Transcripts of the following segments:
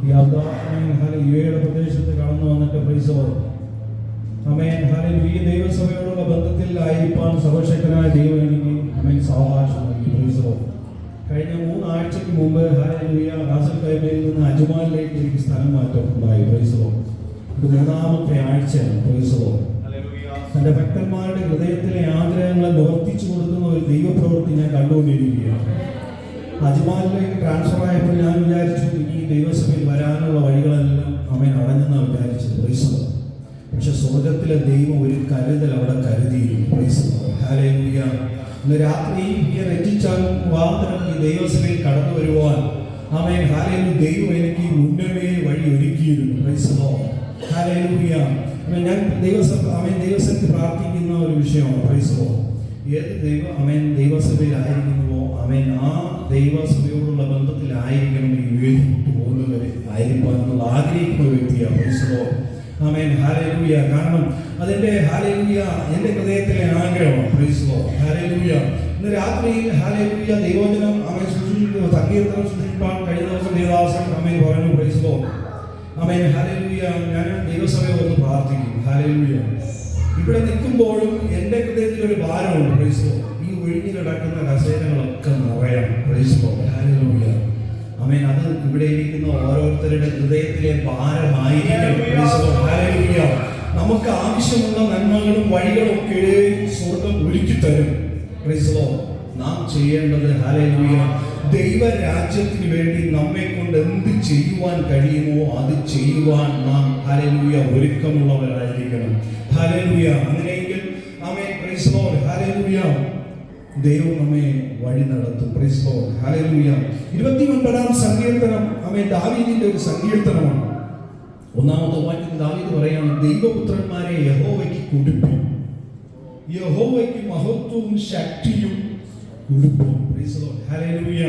യുടെ പ്രദേശത്ത് കടന്നു വന്നിട്ട് പ്രൈസ് ആമേൻ ഹല്ലേലൂയ. ഈ ദൈവസഭയോടുള്ള ബന്ധത്തിലായിരിക്കാൻ സർവശക്തനായ ദൈവം എനിക്ക് ആമേൻ സാവകാശം നൽകി. പ്രൈസ് കഴിഞ്ഞ 3 ആഴ്ചയ്ക്ക് മുമ്പ് ഹല്ലേലൂയ റാസൽ കൈമയിൽ നിന്ന് അജ്മാനിലേക്ക് എനിക്ക് സ്ഥലം മാറ്റം ഉണ്ടായി. പ്രൈസ് ഇത് 3ാമത്തെ ആഴ്ചയാണ്. പ്രൈസ് തന്റെ ഭക്തന്മാരുടെ ഹൃദയത്തിലെ ആഗ്രഹങ്ങളെ നിവർത്തിച്ചു കൊടുക്കുന്ന ഒരു ദൈവപ്രവൃത്തി ഞാൻ കണ്ടുകൊണ്ടിരിക്കുകയാണ്. അജ്മാനിലേക്ക് ട്രാൻസ്ഫർ ആയപ്പോൾ ഞാൻ വിചാരിച്ചു ഇനി ദൈവസഭയിൽ വരാനുള്ള വഴികളെല്ലാം ആമേൻ അടഞ്ഞെന്നാണ് വിചാരിച്ചത്. പ്രൈസ് പക്ഷെ സ്വർഗത്തിലെ ദൈവം ഒരു കരുതൽ അവിടെ കരുതിയിരുന്നു. Praise hallelujah. ഇന്ന് രാത്രി ഈ രചിച്ചാലും വാർത്തകൾക്ക് ഈ ദൈവസഭയിൽ കടന്നു വരുവാൻ ആമേൻ ഹല്ലേലൂയ ദൈവം എനിക്ക് മുന്നമേ വഴി ഒരുക്കിയിരുന്നു. Price hallelujah. ഞാൻ ദൈവസഭയിൽ പ്രാർത്ഥിക്കുന്ന ഒരു വിഷയമാണ്. പ്രൈസ് ഏത് ദൈവസഭയിലായിരിക്കുന്നുവോ ആമേൻ ആ ദൈവസഭയോടുള്ള ബന്ധത്തിലായിരിക്കണം ഈ വേദിട്ട് പോകുന്നവരെ ആയിരിക്കാൻ എന്നുള്ള ആഗ്രഹിക്കുന്ന വ്യക്തിയാണ്. Praise amen hallelujah. കാരണം അതിന്റെ ഹല്ലേലൂയ എൻ്റെ ഹൃദയത്തിലെ ആഗ്രഹമാണ്. Praise hallelujah. ഇന്ന് രാത്രിയിൽ ഹല്ലേലൂയ ദൈവവചനം ആമേൻ സൂക്ഷിക്കുന്ന സങ്കീർത്തനം സൂക്ഷിക്കാൻ കഴിഞ്ഞ ദിവസം ദേവദാസൻ ആമേൻ പറഞ്ഞു. Praise amen hallelujah. ഞാൻ ദൈവസഭയെ ഒന്ന് പ്രാർത്ഥിക്കും. ഹല്ലേലൂയ. ഇവിടെ നിൽക്കുമ്പോഴും എൻ്റെ ഹൃദയത്തിൽ ഒരു ഭാരമുണ്ട്. പ്രൈസ് ഈ ഒഴിഞ്ഞു കിടക്കുന്ന കസേരകളൊക്കെ നിറയണം. Price hallelujah. ആമേൻ അത് ഇവിടെ ഇരിക്കുന്ന ഓരോരുത്തരുടെ ഹൃദയത്തിലെ ഭാരമായിരിക്കണം. ഹല്ലേലൂയ. നമുക്ക് ആവശ്യമുള്ള നന്മകളും വഴികളും ഒക്കെ സ്വർഗം ഒരുക്കി തരും. പ്രൈസ് നാം ചെയ്യേണ്ടത് ഹല്ലേലൂയ ദൈവരാജ്യത്തിന് വേണ്ടി നമ്മെ കൊണ്ട് എന്ത് ചെയ്യുവാൻ കഴിയുമോ അത് ചെയ്യുവാൻ നാം ഹല്ലേലൂയ ഒരുക്കമുള്ളവരായിരിക്കണം. ഹല്ലേലൂയ. അങ്ങനെയെങ്കിൽ ആമേൻ പ്രൈസ് ലോർഡ് ഹല്ലേലൂയ ദൈവം നമ്മെ വഴി നടത്തും. Praise Lord hallelujah. 29ാം സങ്കീർത്തനം ആമേൻ ദാവീദിന്റെ ഒരു സങ്കീർത്തനമാണ്. 1ാമത്തെ വാക്യത്തിൽ ദാവീദ് പറയാണ്, ദൈവപുത്രന്മാരെ യഹോവയ്ക്ക് കൊടുപ്പിൻ, യഹോവയ്ക്ക് മഹത്വവും ശക്തിയും കൊടുപ്പിൻ. Praise Lord hallelujah.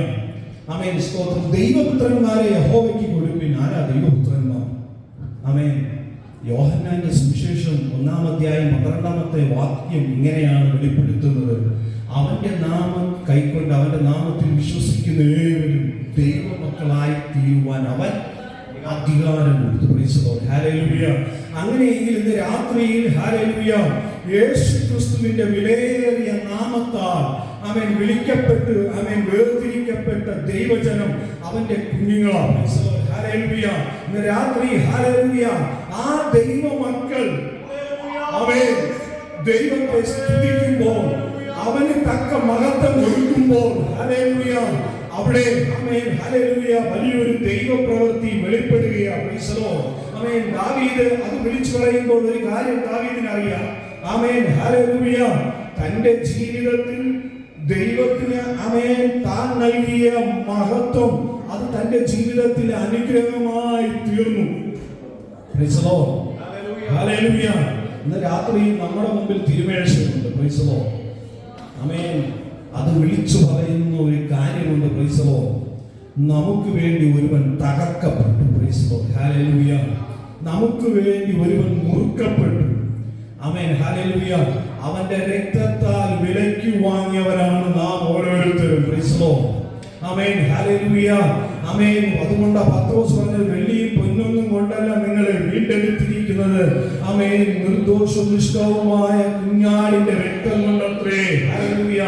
ആമേൻ സ്തോത്രം. ദൈവപുത്രന്മാരെ യഹോവയ്ക്ക് കൊടുപ്പിൻ. ആരാ ദൈവപുത്രന്മാർ? ആമേൻ യോഹന്നാന്റെ സുവിശേഷം 1-ാം അധ്യായം 12ാമത്തെ വാക്യം ഇങ്ങനെയാണ് വെളിപ്പെടുത്തുന്നത്. അവന്റെ നാമം കൈക്കൊണ്ട് അവന്റെ നാമത്തിൽ വിശ്വസിക്കുന്ന ഏവരും ദൈവമക്കളായി തീരുവാൻ അവൻ അധികാരം കൊടുത്തു. Praise Lord hallelujah. അങ്ങനെയെങ്കിൽ ഇന്ന് രാത്രിയിൽ ഹല്ലേലൂയ യേശുക്രിസ്തുവിന്റെ വിലയേറിയ നാമത്താൽ അവൻ വിളിക്കപ്പെട്ട് അവൻ വേർതിരിക്കപ്പെട്ട ദൈവജനം അവന്റെ കുഞ്ഞുങ്ങളാണ്. Praise Lord hallelujah. ഇന്ന് രാത്രി ഹല്ലേലൂയ ആ ദൈവമക്കൾ അവൻ ദൈവത്തെ സ്തുതിക്കുമ്പോൾ അവന് തക്ക മഹത്വം ഒരുക്കുമ്പോൾ ഹല്ലേലൂയ അവിടെ ആമേൻ ഹല്ലേലൂയ വലിയൊരു ദൈവപ്രവൃത്തി വെളിപ്പെടുകയാണ്. Price lord. ആമേൻ ദാവീദ് അത് വിളിച്ചു പറയുമ്പോൾ ഒരു കാര്യം ദാവീദിന് അറിയാം. ആമേൻ ഹല്ലേലൂയ തന്റെ ജീവിതത്തിൽ ദൈവത്തിന് ആമേൻ താൻ നൽകിയ മഹത്വം അത് തന്റെ ജീവിതത്തിൽ അനുഗ്രഹമായി തീർന്നു. Praise Lord hallelujah. ഇന്ന് രാത്രി നമ്മുടെ മുമ്പിൽ തിരുമേശയുണ്ട്. പ്രൈസ് ലോർഡ് ആമേൻ. അത് വിളിച്ചു പറയുന്ന ഒരു കാര്യമുണ്ട്. പ്രൈസ് ലോർഡ് നമുക്ക് വേണ്ടി ഒരുവൻ തകർക്കപ്പെട്ടു. Praise Lord hallelujah. നമുക്ക് വേണ്ടി ഒരുവൻ മുറുക്കപ്പെട്ടു. Amen hallelujah. അവന്റെ രക്തത്താൽ വിലയ്ക്ക് വാങ്ങിയവരാണ് നാം ഓരോരുത്തരും. Praise lord amen hallelujah. Amen. അതുകൊണ്ട് പത്രോസ് പറഞ്ഞത് വെള്ളിയും പൊന്നൊന്നും കൊണ്ടല്ല നിങ്ങളെ വീണ്ടെടുത്തിരിക്കുന്നത് ആമേൻ നിർദോഷവും നിഷ്കളവുമായ കുഞ്ഞാടിന്റെ രക്തം കൊണ്ടത്രേ. ഹല്ലേലൂയ.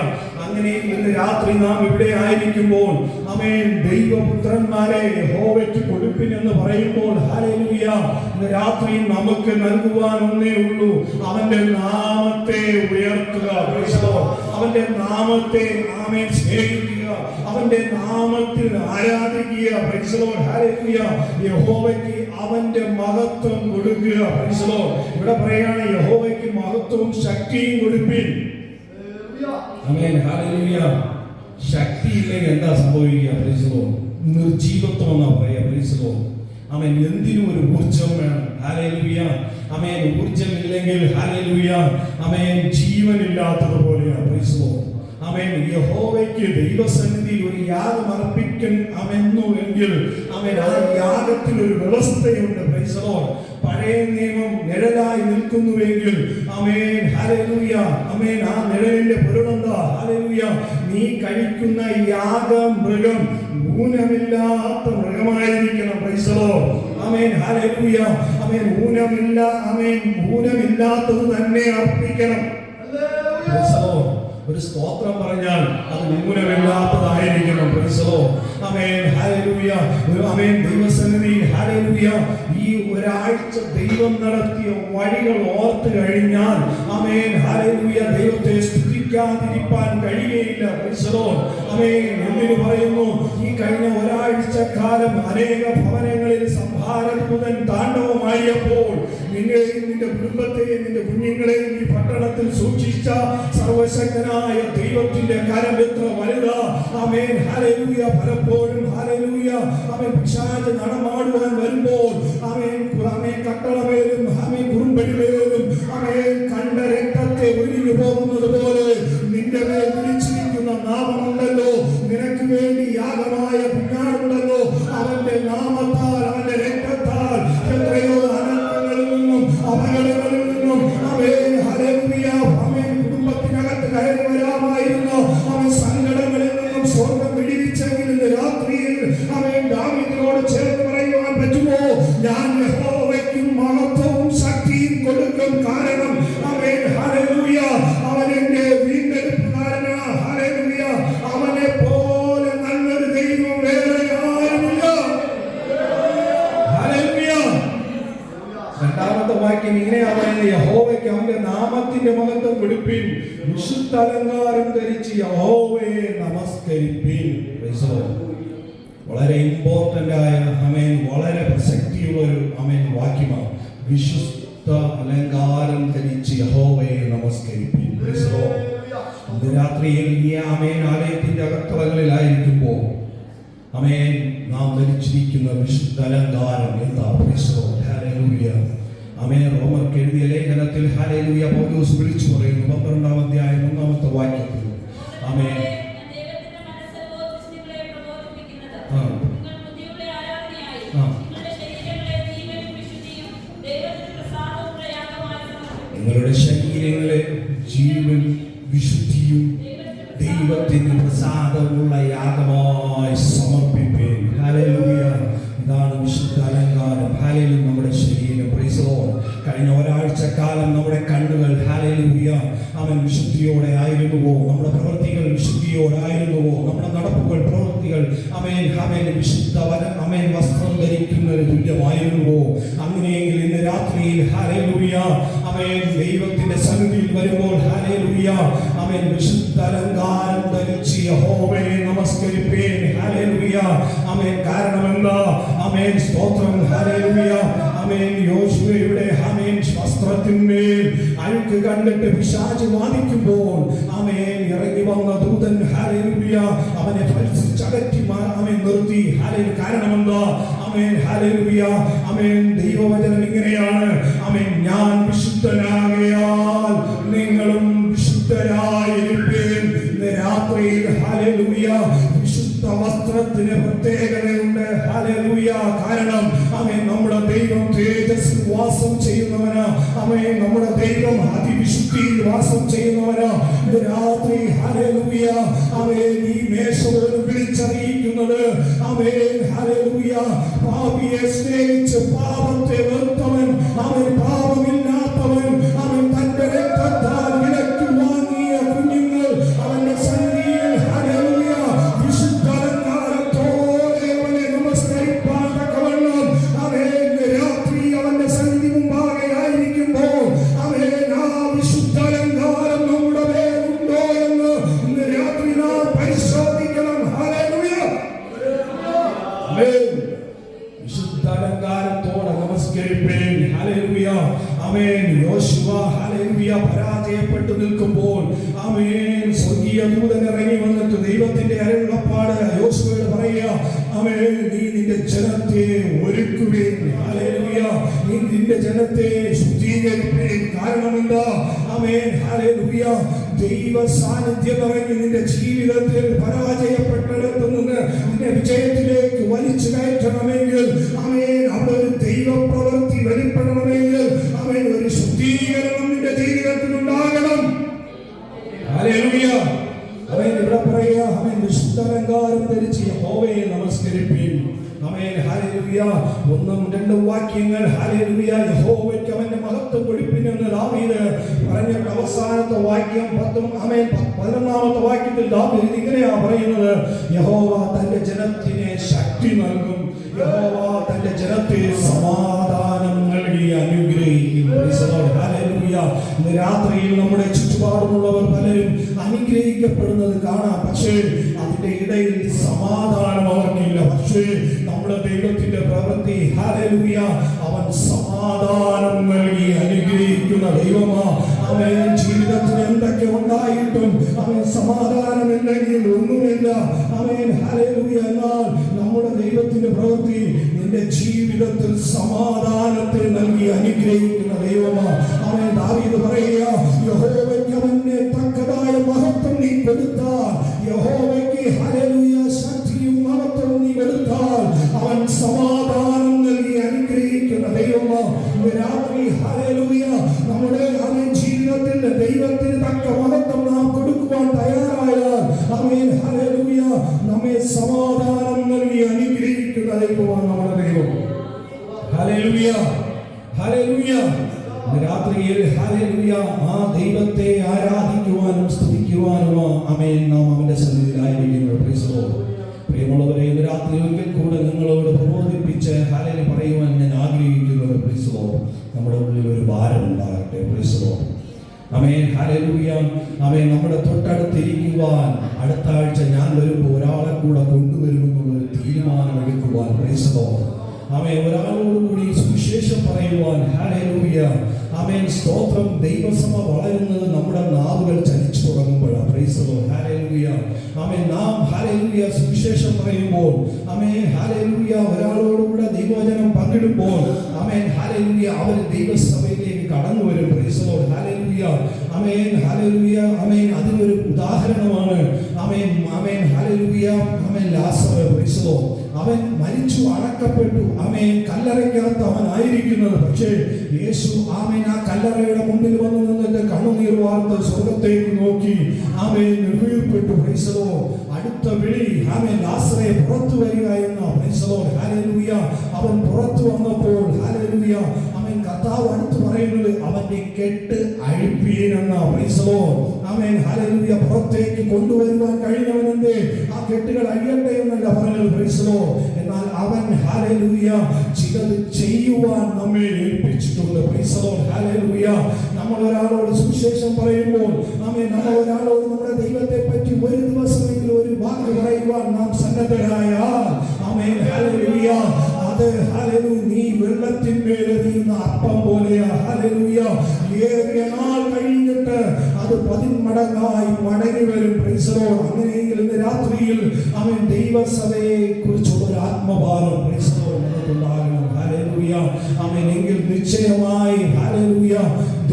അങ്ങനെ ഇന്ന് രാത്രി നാം ഇവിടെ ആയിരിക്കുമ്പോൾ ആമേൻ ദൈവപുത്രന്മാരെ യഹോവയ്ക്ക് കൊടുപ്പിൻ എന്ന് പറയുമ്പോൾ ഹല്ലേലൂയ ഇന്ന് രാത്രി നമുക്ക് നൽകുവാൻ ഒന്നേ ഉള്ളൂ. അവന്റെ നാമത്തെ ഉയർത്തുക. Praise Lord. അവന്റെ നാമത്തെ ആമേൻ സ്നേഹിക്കുക. അവന്റെ നാമത്തിൽ ആരാധിക്കുക. Praise Lord hallelujah. യഹോവയ്ക്ക് അവന്റെ മഹത്വം കൊടുക്കുക. Praise Lord. ഇവിടെ പറയാണ് യഹോവയ്ക്ക് മഹത്വവും ശക്തിയും കൊടുപ്പിൻ. Amen hallelujah. ശക്തി ഇല്ലെങ്കിൽ എന്താ സംഭവിക്കുക? പ്രൈസ് ലോർഡ് നിർജീവത്വം എന്നാ പറയാ. പ്രൈസ് ലോർഡ് ആമേൻ. എന്തിനും ഒരു ഊർജം വേണം. ഹല്ലേലൂയ. ആമേൻ. ഊർജം ഇല്ലെങ്കിൽ ഹല്ലേലൂയ ആമേൻ ജീവനില്ലാത്തതുപോലെയാണ്. പ്രൈസ് ലോർഡ് ആമേൻ. യഹോവയ്ക്ക് ദൈവസന്നിധിയിൽ ഒരു യാഗം അർപ്പിക്കുമെങ്കിൽ ആമേൻ ആ യാഗത്തിൽ ഒരു വ്യവസ്ഥയുണ്ട്. Praise Lord. പഴയ നിയമം നിഴലായി നിൽക്കുന്നുവെങ്കിൽ ആമേൻ ഹല്ലേലൂയ ആമേൻ ആ നിഴലിന്റെ പൊരുളെന്താ? ഹല്ലേലൂയ നീ കഴിക്കുന്ന യാഗമൃഗം ഊനമില്ലാത്ത മൃഗമായിരിക്കണം. Praise lord amen hallelujah amen ഊനമില്ലാത്തത് തന്നെ അർപ്പിക്കണം. ഒരു സ്തോത്രം പറഞ്ഞാൽ അത് ഊനമില്ലാത്തതായിരിക്കണം. ആമേൻ ഹല്ലേലൂയ ആമേൻ ദൈവസന്നിധിയിൽ ഹല്ലേലൂയ ഈ ഒരാഴ്ച ദൈവം നടത്തിയ വഴികൾ ഓർത്തു കഴിഞ്ഞാൽ ആമേൻ ഹല്ലേലൂയ ദൈവത്തെ സ്തുതിക്കാതിരിക്കാൻ കഴിയുകയില്ല. ആമേൻ എന്തിനു പറയുന്നു? ഈ കഴിഞ്ഞ ഒരാഴ്ച കാലം അനേക ഭവനങ്ങളിൽ സംഹാരദൂതൻ താണ്ഡവമാടിയപ്പോൾ നിന്നെയും നിന്റെ കുടുംബത്തെയും നിന്റെ കുഞ്ഞുങ്ങളെയും ഈ പട്ടണത്തിൽ സൂക്ഷിച്ച സർവശക്തനായ ദൈവത്തിന്റെ കരം എത്ര വലുതാ. Amen hallelujah. പലപ്പോഴും ഹല്ലേലൂയ ആമേൻ പിശാച് നടമാടുവാൻ വരുമ്പോൾ ആമേൻ കട്ടളമേലും ആമേൻ കുറുമ്പടിമേലും ആമേൻ കണ്ട രക്തത്തെ ഒഴിഞ്ഞു പോകുന്നത് പോലെ നിന്റെ മേൽ വിളിച്ചിരിക്കുന്ന നാമമുണ്ടല്ലോ, നിനക്ക് വേണ്ടി യാഗമായ കുഞ്ഞാടുണ്ടല്ലോ. അവന്റെ നാമത്താൽ അവന്റെ രക്തത്താൽ എത്രയോ അനർത്ഥങ്ങളിൽ നിന്നും അപകടങ്ങളിൽ നിന്നും ആമേൻ ഹല്ലേലൂയ ആമേൻ കുടുംബത്തിനകത്ത് കയറി വരാമായിരുന്നു. അവൻ സങ്കടങ്ങളിൽ നിന്നും സ്വർഗ്ഗം വിടിവിച്ചെങ്കിൽ ഇന്ന് രാത്രിയിൽ അവൻ ദാവീദിനോട് ചേർന്ന് പറയുവാൻ പറ്റുമോ? ഞാൻ യഹോവയ്ക്കും മഹത്വവും ശക്തിയും കൊടുക്കും. കാരണം അവൻ ഹല്ലേലൂയ അവൻ എന്റെ വീണ്ടെടുപ്പുകാരനാ. ഹല്ലേലൂയ അവനെ പോലെ നല്ലൊരു ദൈവം വേറെ ആരുമില്ല. ഹല്ലേലൂയ. രണ്ടാമത്തെ വാക്യം ഇങ്ങനെയാ പറയുന്നത്: യഹോവയ്ക്ക് അവന്റെ നാമത്തിന്റെ മഹത്വം കൊടുപ്പിൻ, വിശുദ്ധ അലങ്കാരം ധരിച്ച് യഹോവയെ നമസ്കരിപ്പിൻ. വളരെ ഇമ്പോർട്ടന്റ് ആയ ആമേൻ വളരെ പ്രസക്തിയുള്ള ഒരു ആമേൻ വാക്യമാണ്. വിശുദ്ധ അലങ്കാരം ധരിച്ച് യഹോവയെ നമസ്കരിപ്പിൻ. ഇന്ന് രാത്രിയിൽ ഈ ആമേൻ ആലയത്തിന്റെ അകത്തളങ്ങളിലായിരിക്കുമ്പോൾ ആമേൻ നാം ധരിച്ചിരിക്കുന്ന വിശുദ്ധ അലങ്കാരം എന്താ? ഹല്ലേലൂയ ആമേൻ. റോമർക്ക് എഴുതിയ ലേഖനത്തിൽ ഹല്ലേലൂയ പൗലോസ് വിളിച്ചു പറയുന്നു 12-ാം അധ്യായം 1-ാമത്തെ വാക്യത്തിൽ ആമേൻ നിങ്ങളുടെ ശരീരങ്ങളെ ജീവൻ വിശുദ്ധിയും ദൈവത്തിന് പ്രസാദമുള്ള യാഗമായി സമർപ്പിപ്പേൻ. ഹല്ലേലൂയ. ഇതാണ് വിശുദ്ധ അലങ്കാരം. ഹല്ലേലൂയ. നമ്മുടെ ശരീരം പ്രൈസ് ദി ലോർഡ്. കഴിഞ്ഞ ഒരാഴ്ച കാലം നമ്മുടെ കണ്ണുകൾ ഹല്ലേലൂയ അവൻ വിശുദ്ധിയോടെ ആയിരുന്നുവോ? നമ്മുടെ പ്രവൃത്തികൾ വിശുദ്ധിയോടെ ആയിരുന്നുവോ? നമ്മുടെ നടപ്പുകൾ പ്രവൃത്തികൾ ആമേൻ വിശുദ്ധ ആമേൻ വസ്ത്രം ധരിക്കുന്നതിന് തുല്യമായിരുന്നുവോ? അങ്ങനെയെങ്കിൽ ഇന്ന് രാത്രിയിൽ ഹല്ലേലൂയ ആമേൻ ദൈവത്തിന്റെ സന്നിധിയിൽ വരുമ്പോൾ ഹല്ലേലൂയ ആമേൻ വിശുദ്ധ അലങ്കാരം ധരിച്ച് യഹോവയെ നമസ്കരിപ്പേൻ. ഹല്ലേലൂയ ആമേൻ. കാരണം എന്താ? ആമേൻ സ്തോത്രം. ഹല്ലേലൂയ ആമേൻ. യോശുവയുടെ ആമേൻ വസ്ത്രത്തിന്മേൽ അഴുക്ക് കണ്ടിട്ട് പിശാച് വാദിക്കുമ്പോൾ ആമേൻ ഇറങ്ങി വന്ന ദൂതൻ ഹല്ലേലൂയ അവനെ ഫലിച്ചകറ്റി ആമേൻ നിർത്തി. ഹല്ലേലൂയ. കാരണം എന്താ? ആമേൻ ഹല്ലേലൂയ ആമേൻ ദൈവവചനം ഇങ്ങനെയാണ്. ആമേൻ ഞാൻ വിശുദ്ധനാകയാൽ നിങ്ങളും വിശുദ്ധരായിരിപ്പീൻ. ഇന്ന് രാത്രിയിൽ ഹല്ലേലൂയ വിശുദ്ധ വസ്ത്രത്തിന് പ്രത്യേകതയുണ്ട്. ഹല്ലേലൂയ. കാരണം ആമേൻ നമ്മുടെ ദൈവം തേജസ്സിൽ വാസം ചെയ്യുന്നവനാ. ആമേൻ നമ്മുടെ ദൈവം അതിവിശുദ്ധിയിൽ വാസം ചെയ്യുന്നവനാ. ഇന്ന് രാത്രി ഹല്ലേലൂയ ആമേൻ ഈ മേശയോട് വിളിച്ചറിയിക്കുന്നത് ആമേൻ ഹല്ലേലൂയ പാപിയെ സ്നേഹിച്ച് പാപത്തെ വെറുത്തവൻ, അവൻ പാപമില്ലാത്തവൻ, അവൻ തന്റെ രക്തത്താൽ വിലയ്ക്ക് വാങ്ങിയ കുഞ്ഞുങ്ങൾ അവന്റെ സന്നിധിയിൽ ഹല്ലേലൂയ വിശുദ്ധ അലങ്കാരത്തോടെ അവനെ നമസ്കരിപ്പാൻ തക്കവണ്ണം അവൻ രാത്രി അവന്റെ സന്നിധി മുമ്പാകെ ആയിരിക്കുമ്പോൾ അവൻ ആ വിശുദ്ധ അലങ്കാരം നമ്മുടെ മേലുണ്ടോ എന്ന് ഇന്ന് രാത്രി നാം പരിശോധിക്കണം. ഹല്ലേലൂയ. വിശുദ്ധ അലങ്കാരത്തോടെ നമസ്കരിപ്പേൻ. ഹല്ലേലൂയ ആമേൻ. യോശുവ ഹല്ലേലൂയ പരാജയപ്പെട്ടു നിൽക്കുമ്പോൾ ആമേൻ സ്വർഗീയ ദൂതൻ ഇറങ്ങി വന്നിട്ട് ദൈവത്തിന്റെ അരുളപ്പാട് യോശുവയോട് പറയുക, ആമേൻ നീ നിന്റെ ജനത്തെ ഒരുക്കുവേൻ. ഹല്ലേലൂയ. നീ നിന്റെ ജനത്തെ ശുദ്ധീകരിപ്പേൻ. കാരണം എന്താ? ആമേൻ ഹല്ലേലൂയ ദൈവ സാന്നിധ്യം ഇറങ്ങി നിന്റെ ജീവിതത്തിൽ പരാജയപ്പെട്ടിടത്ത് നിന്ന് നിന്റെ വിജയത്തിലേക്ക് വലിച്ചു കയറ്റണമെങ്കിൽ ആമേൻ അവിടെ ഒരു ദൈവ പ്രവൃത്തി വെളിപ്പെടണമെങ്കിൽ ആമേൻ ഒരു ശുദ്ധീകരണം നിന്റെ ജീവിതത്തിൽ ഉണ്ടാകണം. ഹല്ലേലൂയ. അവൻ ഇവിടെ പറയുക ആമേൻ വിശുദ്ധ അലങ്കാരം ധരിച്ച് യഹോവയെ നമസ്കരിപ്പീൻ. Amen hallelujah. ഹല്ലേലൂയ. 1-2 വാക്യങ്ങൾ ഹല്ലേലൂയ. യഹോവയ്ക്ക് അവന്റെ മഹത്വം കൊടുപ്പിനെന്ന് ദാവീദ് പറഞ്ഞിട്ട് അവസാനത്തെ വാക്യം 11-ാമത്തെ വാക്യത്തിൽ ദാവീദ് ഇങ്ങനെയാ പറയുന്നത്: യഹോവ തന്റെ ജനത്തിന് ശക്തി നൽകും, യഹോവ തന്റെ ജനത്തെ സമാധാനം നൽകി അനുഗ്രഹിക്കും. ഹല്ലേലൂയ. ഇന്ന് രാത്രിയിൽ നമ്മുടെ ചുറ്റുപാടുമുള്ളവർ പലരും അനുഗ്രഹിക്കപ്പെടുന്നത് കാണാം, പക്ഷേ അതിന്റെ ഇടയിൽ സമാധാനം അവർക്കില്ല. പക്ഷേ നമ്മുടെ ദൈവത്തിന്റെ പ്രവൃത്തി ഹല്ലേലൂയ, അവൻ സമാധാനം നൽകി അനുഗ്രഹിക്കുന്ന ദൈവമാ. അവൻ ജീവിതത്തിൽ എന്തൊക്കെ ഉണ്ടായിട്ടും അവൻ സമാധാനമില്ലെങ്കിൽ ഒന്നുമില്ല. അവൻ ഹല്ലേലൂയ. എന്നാൽ നമ്മുടെ ദൈവത്തിന്റെ പ്രവൃത്തി നിന്റെ ജീവിതത്തിൽ സമാധാനത്തെ നൽകി അനുഗ്രഹിക്കുന്ന ദൈവമാ. അവൻ ദാവീദ് പറയുക: യഹോവയ്ക്ക് അവന്റെ തക്കതായ മഹത്വം നീ കൊടുത്താൽ, യഹോവയ്ക്ക് ഹല്ലേലൂയ ശക്തിയും മഹത്വവും നീ കൊടുത്താൽ അവൻ സമാധാനം നൽകി അനുഗ്രഹിക്കുന്ന ദൈവമാ. രാത്രി ഹല്ലേലൂയ നമ്മുടെ അവൻ ജീവിതത്തിൽ ദൈവത്തിന് തക്ക മഹത്വം നാം കൊടുക്കുവാൻ തയ്യാറായാൽ അവൻ ഹല്ലേലൂയ നമ്മെ സമാധാനം നൽകി അനുഗ്രഹിക്കുന്ന ദൈവമാണ് നമ്മുടെ ദൈവം. Hallelujah, hallelujah. രാത്രിയിൽ ഹല്ലേലൂയ ആ ദൈവത്തെ ആരാധിക്കുവാനും സ്തുതിക്കുവാനും ആമേൻ നാം അവന്റെ സന്നിധിയിലായിരിക്കുന്നു. Price the Lord. പ്രിയമുള്ളവരെ, ഇന്ന് രാത്രി ഒരിക്കൽ കൂടെ നിങ്ങളോട് പ്രബോധിപ്പിച്ച് ഹല്ലേലൂയ പറയുവാൻ ഞാൻ ആഗ്രഹിക്കുന്നത്, പ്രൈസ് ദി ലോർഡ്, നമ്മുടെ ഉള്ളിൽ ഒരു ഭാരം ഉണ്ടാകട്ടെ. Praise the lord. Amen, hallelujah. Amen. നമ്മുടെ തൊട്ടടുത്തിരിക്കുവാൻ അടുത്ത ആഴ്ച ഞാൻ വരുമ്പോൾ ഒരാളെ കൂടെ കൊണ്ടുവരുമെന്നുള്ളൊരു തീരുമാനം എടുക്കുവാൻ. Praise the lord. ആമേൻ. ഒരാളോടുകൂടി സുവിശേഷം പറയുവാൻ. ഹല്ലേലൂയ. ആമേൻ. സ്തോത്രം. ദൈവസഭ വളരുന്നത് നമ്മുടെ നാവുകൾ ചലിച്ചു തുടങ്ങുമ്പോഴാണ്. Praise the lord. Hallelujah. Amen. നാം ഹല്ലേലൂയ സുവിശേഷം പറയുമ്പോൾ, ആമേൻ, ഹല്ലേലൂയ, ഒരാളോടുകൂടെ ദൈവവചനം പങ്കിടുമ്പോൾ, ആമേൻ, ഹല്ലേലൂയ, അവർ ദൈവസഭയിലേക്ക് കടന്നു വരും. Praise the lord. Hallelujah. Amen, hallelujah. Amen. അതിനൊരു ഉദാഹരണമാണ് ആമേൻ, ആമേൻ, ഹല്ലേലൂയ, ആമേൻ, ലാസർ. Praise the lord. അവൻ മരിച്ചു, അടക്കപ്പെട്ടു. ആമേൻ. കല്ലറയ്ക്കകത്ത് അവൻ ആയിരിക്കുന്നത്. പക്ഷേ യേശു ആമേൻ ആ കല്ലറയുടെ മുമ്പിൽ വന്നു നിന്നിട്ട് കണ്ണുനീർ വാർത്ത് സ്വർഗത്തേക്ക് നോക്കി ആമേൻ നിർവീർപ്പെട്ടു. Praise the lord. അടുത്ത വിളി ആമേൻ ലാസറേ പുറത്തു വരിക എന്ന. Praise the lord. ഹല്ലേലൂയ. അവൻ പുറത്തു വന്നപ്പോൾ ഹല്ലേലൂയ ആമേൻ കർത്താവ് അടുത്ത് പറയുന്നത് അവന്റെ കെട്ട് അഴിപ്പീൻ എന്ന. Praise the lord. Amen, hallelujah. പുറത്തേക്ക് കൊണ്ടുവരുവാൻ കഴിഞ്ഞവനെന്തേ ആ കെട്ടുകൾ അഴിയട്ടെ എന്നല്ല പറഞ്ഞത്. Praise the lord. എന്നാൽ അവൻ ഹല്ലേലൂയ ചിലത് ചെയ്യുവാൻ നമ്മെ ഏൽപ്പിച്ചിട്ടുണ്ട്. Praise the lord. ഹല്ലേലൂയ. നമ്മൾ ഒരാളോട് സുവിശേഷം പറയുമ്പോൾ, ആമേൻ, നമ്മൾ ഒരാളോട് നമ്മുടെ ദൈവത്തെ പറ്റി ഒരു ദിവസമെങ്കിലും ഒരു വാക്ക് പറയുവാൻ നാം സന്നദ്ധരായാൽ, ആമേൻ, ഹല്ലേലൂയ, അത് ഹല്ലേലൂയ നീ വെള്ളത്തിന്മേൽ എറിയുന്ന അപ്പം പോലെയാ. ഹല്ലേലൂയ. ഏറിയ നാൾ കഴിഞ്ഞിട്ട് അത് 10 മടങ്ങായി മടങ്ങി വരും. Praise the Lord. അങ്ങനെയെങ്കിൽ ഇന്ന് രാത്രിയിൽ അവൻ ദൈവസഭയെ കുറിച്ചുള്ള ഒരു ആത്മഭാരം പ്രൈസ് ദി ലോർഡ് നമുക്കുണ്ടാകണം. ഹല്ലേലൂയ. ആമേൻ. എങ്കിൽ നിശ്ചയമായി ഹല്ലേലൂയ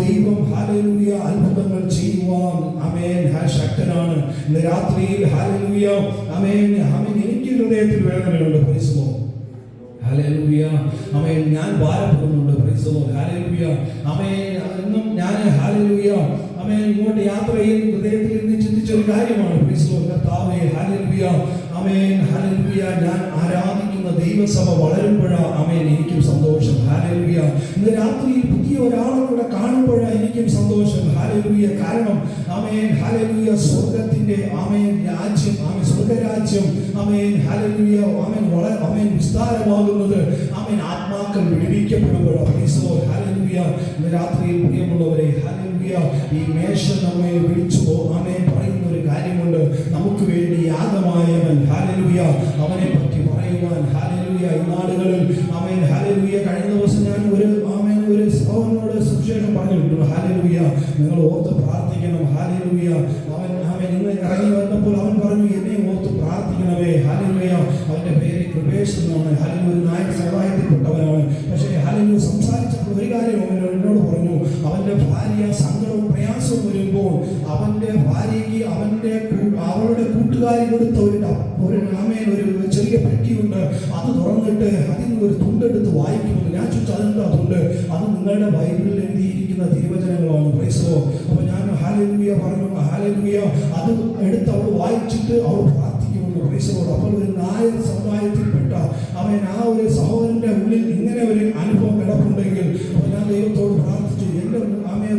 ദൈവം ഹല്ലേലൂയ അത്ഭുതങ്ങൾ ചെയ്യുവാൻ ആമേൻ ശക്തനാണ്. ഇന്ന് രാത്രിയിൽ ഹല്ലേലൂയ ആമേൻ, ആമേൻ, എനിക്ക് ഹൃദയത്തിൽ വേദനയുണ്ട്. Praise the lord. Hallelujah. Amen. ഞാൻ ഭാരപ്പെടുന്നുണ്ട്. Praise the lord. Hallelujah. Amen. ഇന്നും ഞാൻ ഹല്ലേലൂയ ആമേൻ ഇങ്ങോട്ട് യാത്ര ചെയ്യുന്ന ഹൃദയത്തിൽ നിന്ന് ചിന്തിച്ച ഒരു കാര്യമാണ്. Price the Lord. കർത്താവേ ഹല്ലേലൂയ ആമേൻ, ഹല്ലേലൂയ, ഞാൻ ആരാധിക്കുന്ന ദൈവസഭ വളരുമ്പോഴാണ് ആമേൻ എനിക്കും സന്തോഷം. ഹല്ലേലൂയ. ഇന്ന് രാത്രിയിൽ പുതിയ ഒരാളെ കൂടെ കാണുമ്പോഴാണ് എനിക്കും സന്തോഷം. ഹല്ലേലൂയ. കാരണം ആമേൻ, ഹല്ലേലൂയ, സ്വർഗ്ഗത്തിന്റെ ആമേൻ രാജ്യം, ആമേൻ, സ്വർഗ്ഗരാജ്യം ആമേൻ, ഹല്ലേലൂയ, ആമേൻ, വളരെ ആമേൻ വിസ്താരമാകുന്നത് ആമേൻ ആത്മാക്കൾ വിടുവിക്കപ്പെടുമ്പോഴാണ്. Praise the lord. ഹല്ലേലൂയ. ഇന്ന് രാത്രിയിൽ പ്രിയമുള്ളവരെ, ഹല്ലേലൂയ, ഈ മേശ നമ്മെ വിളിച്ചു ആമേൻ പറയുന്ന ഒരു കാര്യമുണ്ട്. നമുക്ക് വേണ്ടി യാഗമായവൻ. ഹല്ലേലൂയ. അവനെ പറ്റി പറയുവാൻ. ഹല്ലേലൂയ. ഈ നാടുകളിൽ ആമേൻ, ഹല്ലേലൂയ, കഴിഞ്ഞ ദിവസം ഞാൻ ഒരു ആമേൻ ഒരു സഹോദരനോട് സുവിശേഷം പറഞ്ഞിട്ടുണ്ട്. ഹല്ലേലൂയ. നിങ്ങൾ ഓർത്ത് പ്രാർത്ഥിക്കണം. ഹല്ലേലൂയ. അവൻ ആമേൻ ഇന്ന് ഇറങ്ങി വന്നപ്പോൾ അവൻ പറഞ്ഞു, എന്നെ ഓർത്ത് പ്രാർത്ഥിക്കണമേ. ഹല്ലേലൂയ. അവന്റെ പേര് കൃപേഷ് എന്നാണ്. ഹല്ലേലൂയ. ഒരു നായക സമുദായത്തിൽപ്പെട്ടവനാണ്. പക്ഷേ ഹല്ലേലൂയ സംസാരിച്ചപ്പോൾ ഒരു കാര്യം അവൻ എന്നോട് പറഞ്ഞു. അവന്റെ ഭാര്യ സങ്കടവും പ്രയാസവും വരുമ്പോൾ അവന്റെ ഭാര്യയ്ക്ക് അവളുടെ കൂട്ടുകാരി കൊടുത്ത ഒരു ആമേൻ ഒരു ചെറിയ പെട്ടിയുണ്ട്. അത് തുറന്നിട്ട് അതിൽ നിന്ന് ഒരു തുണ്ടെടുത്ത് വായിക്കുമെന്ന്. ഞാൻ ചോദിച്ചു, അതെന്താ തുണ്ട്? അത് നിങ്ങളുടെ ബൈബിളിൽ എഴുതിയിരിക്കുന്ന തിരുവചനങ്ങളാണ്. Price the Lord. അപ്പോൾ ഞാൻ ഹല്ലേലൂയ പറഞ്ഞു. ഹല്ലേലൂയ. അത് എടുത്ത് അവൾ വായിച്ചിട്ട് അവൾ പ്രാർത്ഥിക്കുമെന്ന് കൊടുക്കുന്നു. അപ്പോൾ ഒരു നായർ സമുദായത്തിൽപ്പെട്ട അവൻ ആ ഒരു സഹോദരന്റെ ഉള്ളിൽ ഇങ്ങനെ ഒരു അനുഭവം കിടപ്പുണ്ടെങ്കിൽ ഞാൻ ദൈവത്തോട് പ്രാർത്ഥിച്ചു. എൻ്റെ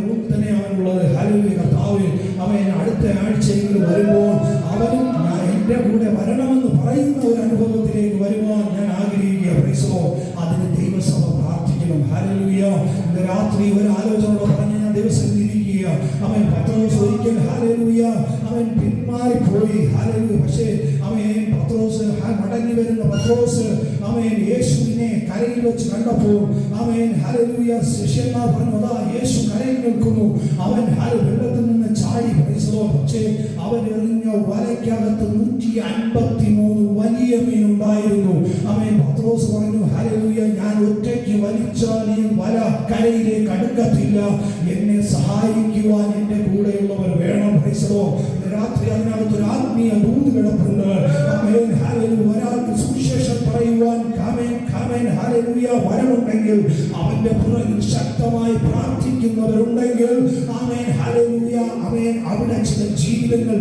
റൂം തന്നെ അവനുള്ളത്. ഹല്ലേലൂയ കർത്താവേ, അവൻ അടുത്ത ആഴ്ചയിൽ വരുമ്പോൾ അവനും എൻ്റെ കൂടെ വരണമെന്ന് പറയുന്ന ഒരു അനുഭവത്തിലേക്ക് വരുവാൻ ഞാൻ ആഗ്രഹിക്കുക. പ്രൈസോ, അതിന് ദൈവസഭ പ്രാർത്ഥിക്കണം. ഹല്ലേലൂയ. ഇന്ന് രാത്രി ഒരു ആലോചനയോടെ പറഞ്ഞ് ഞാൻ ദിവസം ഇരിക്കുക. അവൻ പത്രോസ് ഒരിക്കൽ ഹല്ലേലൂയ അവൻ പിന്മാറിപ്പോയി. ഹല്ലേലൂയ. പക്ഷേ അവൻ പത്രോസ് മടങ്ങി വരുന്ന പത്രോസ് അവൻ യേശുവിനെ കരയിൽ വെച്ച് കണ്ടപ്പോൾ അവൻ ഹല്ലേലൂയ ശിഷ്യന്മാർ പറഞ്ഞു, അതാ യേശു കരയിൽ നിൽക്കുന്നു. അവൻ വെള്ളത്തിൽ നിന്ന് ചാടി. പക്ഷേ അവൻ എറിഞ്ഞ വലയ്ക്കകത്ത് 153 വലിയ മീൻ ഉണ്ടായിരുന്നു. അവൻ പത്രോസ് പറഞ്ഞു, ഹല്ലേലൂയ, ഞാൻ ഒറ്റയ്ക്ക് വലിച്ചാൽ ഈ വല കരയിലേക്ക് അടുക്കത്തില്ല. എന്നെ സഹായിക്കുവാൻ എൻ്റെ കൂടെയുള്ളവർ വേണം. രാത്രി അതിനകത്ത് ഒരു ആത്മീയ ദൂത് കിടപ്പുണ്ട്. ഒരാൾക്ക് സുവിശേഷം പറയുവാൻ വരമുണ്ടെങ്കിൽ അവന്റെ പുറകിൽ ശക്തമായി പ്രാർത്ഥിക്കുന്നവരുണ്ടെങ്കിൽ അവിടെ ചില ജീവിതങ്ങൾ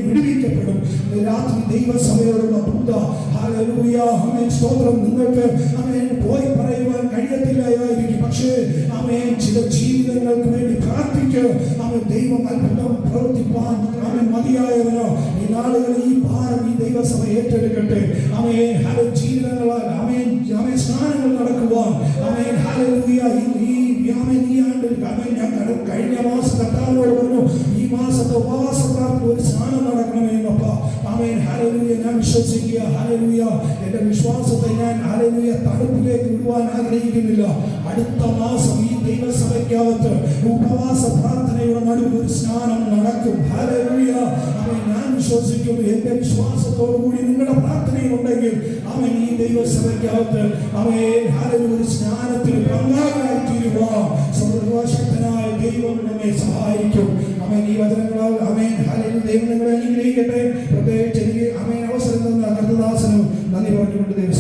വിടുവിക്കപ്പെടും. രാത്രി ദൈവസഭയോടുള്ള സ്തോത്രം. നിങ്ങൾക്ക് പോയി പറയുവാൻ കഴിയത്തില്ലായിരിക്കും, പക്ഷേ ചില ജീവിതങ്ങൾക്ക് വേണ്ടി പ്രാർത്ഥിക്കുക. ദൈവം അത്ഭുതം പ്രവർത്തിപ്പാൻ മതിയായവനോ. ഈ നാളുകളിൽ ഈ ഭാരം ഈ ദൈവസഭ ഏറ്റെടുക്കട്ടെ. ജീവിതങ്ങളാൽ സ്നാനങ്ങൾ നടക്കുവാൻ ഈ ആണ്ടിൽ ഞാൻ കഴിഞ്ഞ മാസം കർത്താവിനോട് പറഞ്ഞു, ഈ മാസത്തെ ഉപവാസ പ്രാർത്ഥന ഒരു സ്നാനം നടക്കണമെന്നപ്പ ഞാൻ വിശ്വസിക്കുക. എന്റെ വിശ്വാസത്തെ ഞാൻ തണുപ്പിലേക്ക് വിടുവാൻ ആഗ്രഹിക്കുന്നില്ല. അടുത്ത മാസം ഈ ദൈവസഭയ്ക്കകത്ത് ഉപവാസ പ്രാർത്ഥനയുടെ നടുവിൽ ഒരു സ്നാനം നടക്കും. ഞാൻ വിശ്വസിക്കുന്നു. എന്റെ വിശ്വാസത്തോടു കൂടി നിങ്ങളുടെ പ്രാർത്ഥനയുണ്ടെങ്കിൽ ഈ ദൈവസഭയ്ക്കകത്ത് ഒരു സ്നാനത്തിന് പങ്കാളിയായി തീരുവാൻ സർവശക്തനായ ദൈവം നമ്മെ സഹായിക്കും. ഈ വചനങ്ങളാൽ ദൈവം നിങ്ങളെ അനുഗ്രഹിക്കട്ടെ. പ്രത്യേകിച്ച് എനിക്ക് അവസരം തന്ന കർത്തദാസനും നന്ദി പറഞ്ഞുകൊണ്ട് ദൈവം